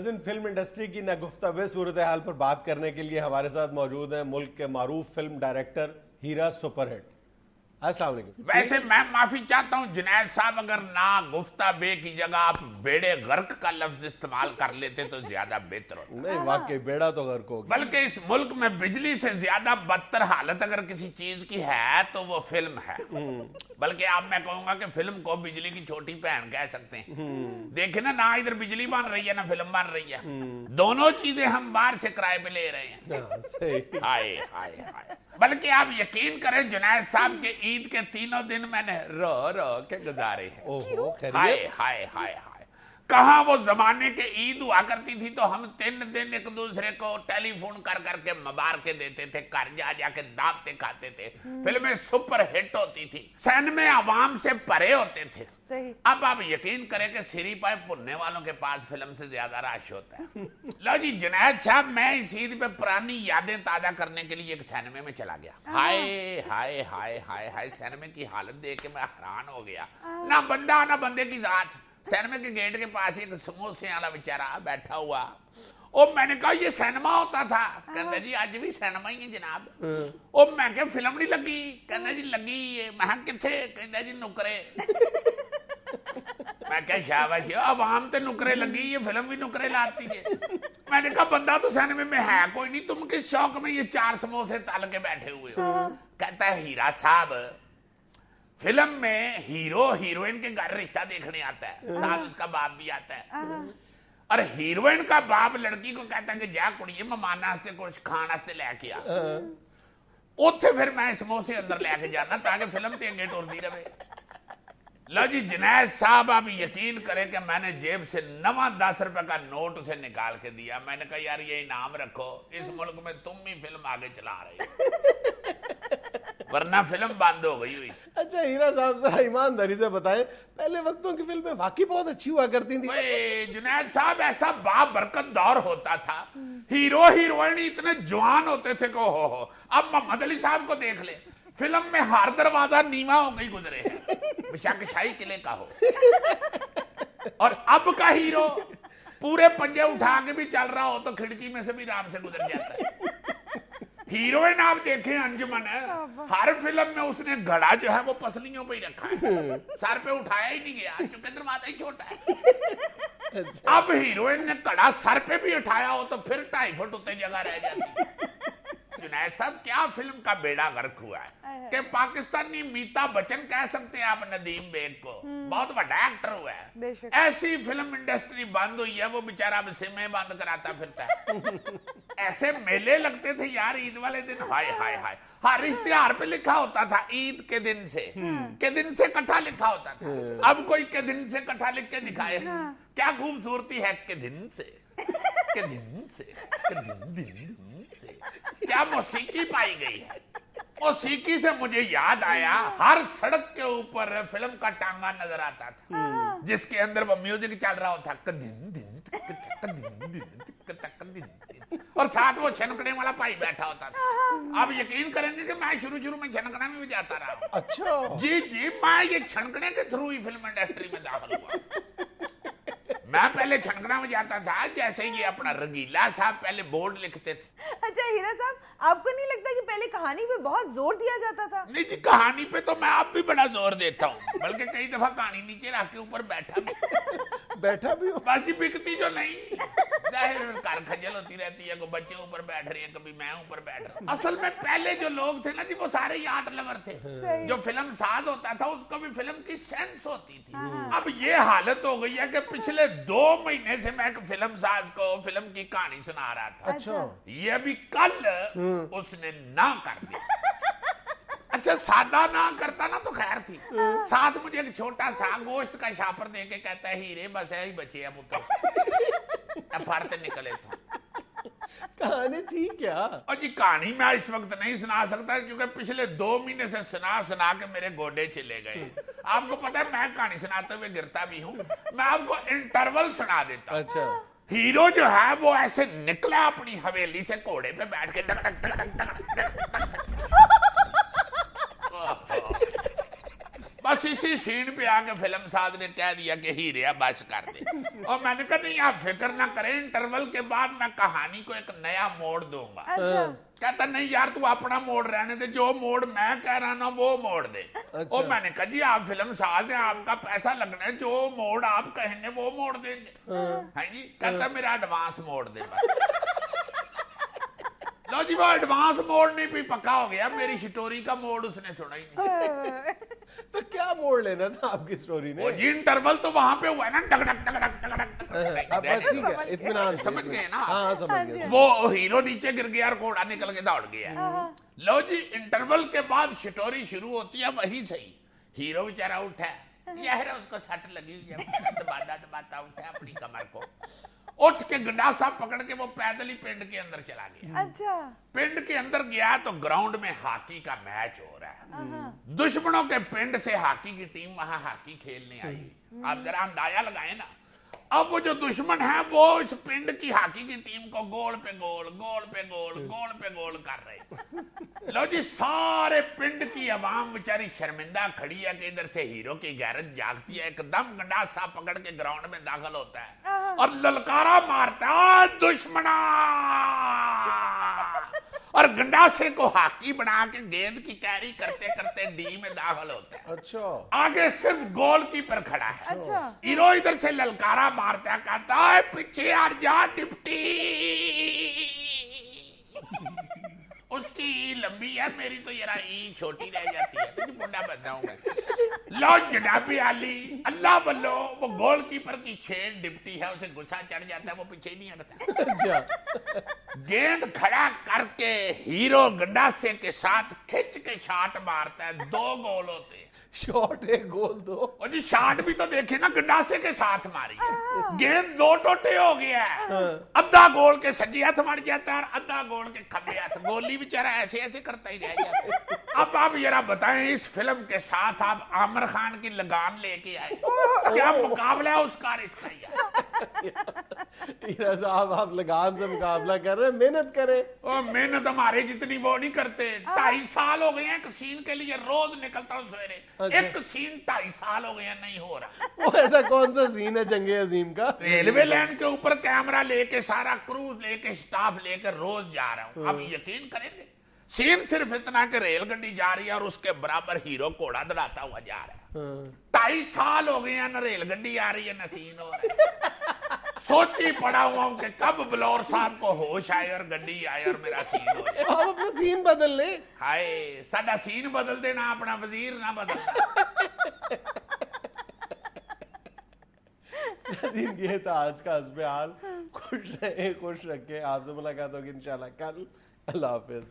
ناظرین film industry کی ناگفتہ صورتحال پر بات کرنے کے لیے ہمارے ساتھ موجود ہیں ملک کے معروف فلم ڈائریکٹر ہیرا سپر ہٹ. السلام علیکم. ویسے میں معافی چاہتا ہوں جنید صاحب, اگر نا گفتہ بے کی جگہ آپ بیڑے غرق کا لفظ استعمال کر لیتے تو زیادہ بہتر ہوتا. نہیں واقعی بیڑا تو غرق ہو گیا. بلکہ اس ملک میں بجلی سے زیادہ بدتر حالت اگر کسی چیز کی ہے تو وہ فلم ہے. بلکہ اب میں کہوں گا کہ فلم کو بجلی کی چھوٹی بہن کہہ سکتے ہیں. دیکھیں نا, نہ ادھر بجلی بن رہی ہے نہ فلم بن رہی ہے, دونوں چیزیں ہم باہر سے کرائے پہ لے رہے ہیں. ہائے ہائے ہائے. بلکہ آپ یقین کریں جنید صاحب کے عید کے تینوں دن میں نے رو رو کے گزارے ہیں. ہائے ہائے ہائے ہائے. کہاں وہ زمانے کے عید ہوا کرتی تھی تو ہم 3 دن ایک دوسرے کو ٹیلی فون کر کر کے مبارکیں دیتے تھے, گھر جا جا کے دعوتیں کھاتے تھے, فلمیں سپر ہٹ ہوتی تھی, سینمے عوام سے پرے ہوتے تھے. اب آپ یقین کریں کہ سری پائے پننے والوں کے پاس فلم سے زیادہ رش ہوتا ہے. لو جی جنید صاحب, میں اس عید پہ پرانی یادیں تازہ کرنے کے لیے ایک سینمے میں چلا گیا. ہائے ہائے ہائے ہائے ہائے. سینمے کی حالت دیکھ کے میں حیران ہو گیا. نہ بندہ نہ بندے کی ذات. سینما کے گیٹ کے پاس ایک سموسے والا بیچارہ بیٹھا ہوا. او میں نے کہا یہ سینما ہوتا تھا؟ کہتا جی آج بھی سینما ہی ہے جناب. او میں کہ فلم نہیں لگی؟ کہتا جی لگی. میں کتنے؟ کہتا جی نکرے. میں کہ شاباش, عوام تے نکرے لگی, یہ فلم بھی نکرے لاتی ہے. میں نے کہا بندہ تو سینما میں ہے کوئی نہیں, تم کس شوق میں یہ 4 سموسے تل کے بیٹھے ہوئے ہو؟ کہتا ہے ہیرا صاحب فلم میں ہیرو ہیروئن کے گھر رشتہ دیکھنے آتا ہے, ساتھ اس کا باپ بھی آتا ہے, اور ہیروئن کا باپ لڑکی کو کہتا ہے کہ جا کڑیے مہمان واسطے کچھ کھان واسطے لے کے آ. اوتھے پھر میں سموسے اندر لے کے جانا تاکہ فلم تے اگے ٹرتی رہے. لو جی جنید صاحب, آپ یقین کریں کہ میں نے جیب سے 10 روپے کا نوٹ اسے نکال کے دیا. میں نے کہا یار یہ انعام رکھو, اس ملک میں تم ہی فلم آگے چلا رہے ورنہ فلم بند ہو گئی ہوئی. اچھا ہیرا صاحب ذرا ایمانداری سے بتائیں, پہلے وقتوں کی فلمیں واقعی بہت اچھی ہوا کرتی تھی. جنید صاحب ایسا بابرکت دور ہوتا تھا, ہیرو ہیروئن اتنے جوان ہوتے تھے کہ ہو. اب محمد علی صاحب کو دیکھ لے, فلم میں ہر دروازہ نیواں ہو گئی گزرے ہیں, بشک شاہی قلعے کا ہو. اور اب کا ہیرو پورے پنجے اٹھا کے بھی چل رہا ہو تو کھڑکی میں سے بھی رام سے گزر جاتا ہے. ہیروئن آپ دیکھیں انجمن ہے, ہر فلم میں اس نے گھڑا جو ہے وہ پسلیوں پہ ہی رکھا ہے, سر پہ اٹھایا ہی نہیں گیا چونکہ دروازہ ہی چھوٹا ہے. اب ہیروئن نے گھڑا سر پہ بھی اٹھایا ہو تو پھر 2.5 فٹ اتنے جگہ رہ جاتی. جنید صاحب کیا فلم کا بیڑا غرق ہوا ہے کہ پاکستانی میتاب بچن کہہ سکتے ہیں آپ ندیم بیگ کو, بہت بڑا ایکٹر ہوا ہے. ایسی فلم انڈسٹری بند ہوئی ہے, وہ بیچارہ اب سمے بند کراتا پھرتا ہے. ایسے میلے لگتے تھے یار عید والے دن, ہائے ہائے ہائے. ہر اشتہار پہ لکھا ہوتا تھا عید کے دن سے, کے دن سے کٹھا لکھا ہوتا تھا. اب کوئی کے دن سے کٹھا لکھ کے دکھائے, کیا خوبصورتی ہے کے دن سے, کے دن سے, کے دن سے. کیا موسیقی پائی گئی ہے. موسیقی سے مجھے یاد آیا, ہر سڑک کے اوپر فلم کا ٹانگا نظر آتا تھا جس کے اندر وہ میوزک چل رہا ہوتا, اور ساتھ وہ چھنکنے والا پائی بیٹھا ہوتا تھا. آپ یقین کریں گے کہ میں شروع میں چھنکنا میں بھی جاتا رہا. اچھا جی میں یہ چھنکنے کے تھرو ہی فلم انڈسٹری میں داخل ہوا. میں پہلے چھنکنا میں جاتا تھا جیسے یہ اپنا رنگیلا صاحب پہلے بورڈ لکھتے تھے. اچھا ہیرا صاحب, آپ کو نہیں لگتا کہ پہلے کہانی پہ بہت زور دیا جاتا تھا؟ نہیں جی, کہانی پہ تو میں اب بھی بڑا زور دیتا ہوں, بلکہ کئی دفعہ کہانی نیچے رکھ کے اوپر بیٹھا بھی ہوں. بس بکتی جو نہیں, ظاہر کار کھجل ہوتی رہتی ہے, کوئی بچے اوپر بیٹھ رہے ہیں, کبھی میں اوپر بیٹھ رہا ہوں. اصل میں پہلے جو لوگ تھے نا جی, وہ سارے ہی آرٹ لور تھے. جو فلم ساز ہوتا تھا اس کو بھی فلم کی سینس ہوتی تھی. اب یہ حالت ہو گئی ہے کہ پچھلے 2 مہینے سے میں ایک فلم ساز کو فلم کی کہانی سنا رہا تھا. اچھا یہ بھی کل اس نے نہ کر دی. اچھا سادہ نہ کرتا نا تو خیر تھی, ساتھ مجھے ایک چھوٹا سا گوشت کا شاپر دے کے کہتا ہے ہیرے بس ہے ہی بچے اب پھڑتے نکلے تو. کہانی تھی کیا؟ اور جی کہانی میں اس وقت نہیں سنا سکتا کیونکہ پچھلے 2 مہینے سے سنا کے میرے گوڈے چلے گئے. آپ کو پتا ہے میں کہانی سناتے ہوئے گرتا بھی ہوں. میں آپ کو انٹرول سنا دیتا ہوں. اچھا ہیرو جو ہے وہ ایسے نکلا اپنی حویلی سے گھوڑے پہ بیٹھ کے بس اسی سین پہ آ کے فلم ساز نے کہہ دیا کہ ہیرے بس کر دے. اور میں نے کہا نہیں آپ فکر نہ کریں, انٹرول کے بعد میں کہانی کو ایک نیا موڑ دوں گا. کہتا نہیں یار تو اپنا موڑ رہنے دے, جو موڑ میں کہہ رہا نا وہ موڑ دے. اور میں نے کہا جی آپ فلم ساز ہیں, آپ کا پیسہ لگنا ہے, جو موڑ آپ کہیں گے وہ موڑ دیں گے. ہاں جی, کہتا میرا ایڈوانس موڑ دے بس. لو جی وہ ایڈوانس موڑ نہیں بھی پکا ہو گیا, میری سٹوری کا موڑ اس نے سنا ہی نہیں. تو کیا موڑ لینا تھا آپ کی سٹوری نے؟ جی انٹرول تو وہاں پہ ہوا ہے نا, ڈگ ڈگ ڈگ ڈگ ڈگ اب بس ٹھیک ہے, اطمینان سے. سمجھ گئے نا. ہاں سمجھ گئے. وہ ہیرو نیچے گر گیا اور گھوڑا نکل کے دوڑ گیا. لو جی انٹرول کے بعد سٹوری شروع ہوتی ہے وہی صحیح. ہیرو بیچارہ اٹھا, یہ اس کو سٹ لگی ہوئی ہے, دباتا دباتا اٹھا اپنی کمر کو, اٹھ کے گنڈاسا پکڑ کے وہ پیدل ہی پنڈ کے اندر چلا گیا. اچھا. پنڈ کے اندر گیا تو گراؤنڈ میں ہاکی کا میچ ہو رہا ہے. دشمنوں کے پنڈ سے ہاکی کی ٹیم وہاں ہاکی کھیلنے آئی. آپ ذرا اندازہ لگائیں نا, اب وہ جو دشمن ہے وہ اس پنڈ کی ہاکی کی ٹیم کو گول پہ گول گول پہ گول گول پہ گول کر رہے. لو جی سارے پنڈ کی عوام بیچاری شرمندہ کھڑی ہے کہ ادھر سے ہیرو کی غیرت جاگتی ہے, ایک دم گنڈاسا پکڑ کے گراؤنڈ میں داخل ہوتا ہے اور للکارا مارتا ہے دشمنا, اور گنڈاسے کو ہاکی بنا کے گیند کی کیری کرتے کرتے ڈی میں داخل ہوتا ہے. اچھا. آگے صرف گول کیپر کھڑا ہے. اچھا. ہیرو ادھر سے للکارا مارتا ہے, کہتا ہے پیچھے ہٹ جا ڈپٹی. اس کی ای لمبی ہے, میری تو ذرا ای چھوٹی رہ جاتی ہے, تو منڈا بنتا ہوں میں. لو جناب علی اللہ بلو, وہ گول کیپر کی چین ڈپٹی ہے, اسے غصہ چڑھ جاتا ہے, وہ پیچھے نہیں ہٹتا. اچھا. گیند کھڑا کر کے ہیرو گنڈاسے کے ساتھ کھچ کے شاٹ مارتا ہے, 2 گول ہوتے ہیں. شاٹ ہے گول 2. اور جی شاٹ بھی تو دیکھیں نا, گنڈاسے کے ساتھ ماری ہے, گیند 2 ٹوٹے ہو گیا ہے. ادھا گول کے سجی ہاتھ مر جاتا ہے اور ادھا گول کے کھبے ہاتھ. گولی بیچارہ ایسے ایسے کرتا ہی رہ جاتا ہے. اب آپ ذرا بتائیں اس فلم کے ساتھ آپ عامر خان کی لگان لے کے آئے, کیا مقابلہ ہے اس کا اور اس کا؟ ہیرا صاحب آپ لگان سے مقابلہ کر رہے ہیں, محنت کریں. اور محنت ہمارے جتنی وہ نہیں کرتے. 2.5 سال ہو گئے ہیں ایک سین کے لیے روز نکلتا ہوں سویرے, ایک سین 2.5 سال ہو گئے ہیں نہیں ہو رہا. وہ ایسا کون سا سین ہے جنگ عظیم کا؟ ریلوے لائن کے اوپر کیمرہ لے کے, سارا کروز لے کے, سٹاف لے کے روز جا رہا ہوں. اب یقین کریں گے سین صرف اتنا کہ ریل گڈی جا رہی ہے اور اس کے برابر ہیرو گھوڑا دڑاتا ہوا جا رہا ہے. 2.5 سال ہو گئے ہیں, نہ ریل گڈی آ رہی ہے نہ سین ہو رہا ہے. سوچی پڑا ہوا ہوں کہ کب بلور صاحب کو ہوش آئے اور گڈی آئے اور میرا سین ہو جائے. آپ اپنا سین بدل لیں. ہائے ساڈا سین بدل دینا, اپنا وزیر نہ بدل. یہ تھا آج کا حسب حال. خوش رہیں, خوش رکھیں. آپ سے ملاقات ہوگی انشاءاللہ کل. اللہ حافظ.